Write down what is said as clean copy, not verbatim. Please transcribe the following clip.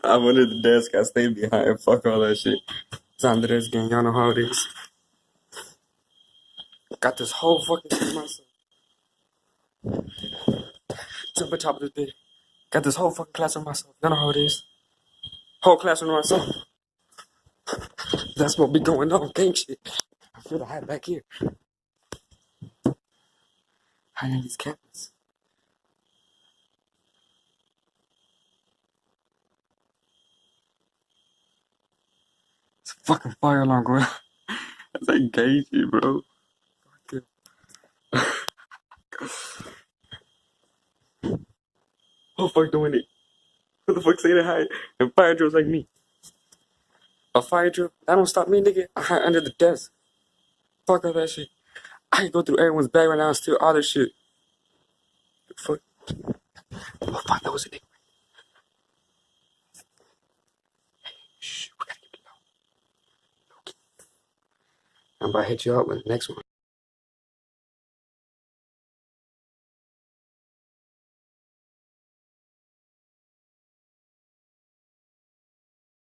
I'm under the desk. I stay behind. Fuck all that shit. It's under this game. Y'all know how it is. Got this whole fucking thing myself. Tip the top of the day. Got this whole fucking classroom myself. Y'all know how it is. Whole classroom myself. That's what be going on. Gang shit. I feel the hype back here. I need these captains. It's a fucking fire alarm going on. That's like gay shit, bro. Who the fuck doing it? Who the fuck say that high? And fire drills like me. A fire drill? That don't stop me, nigga. I hide under the desk. Fuck all that shit. I can go through everyone's bag right now and steal all this shit. Fuck. Oh, fuck, that was a nigga. Shh, we gotta get it low. I'm about to hit you up with the next one.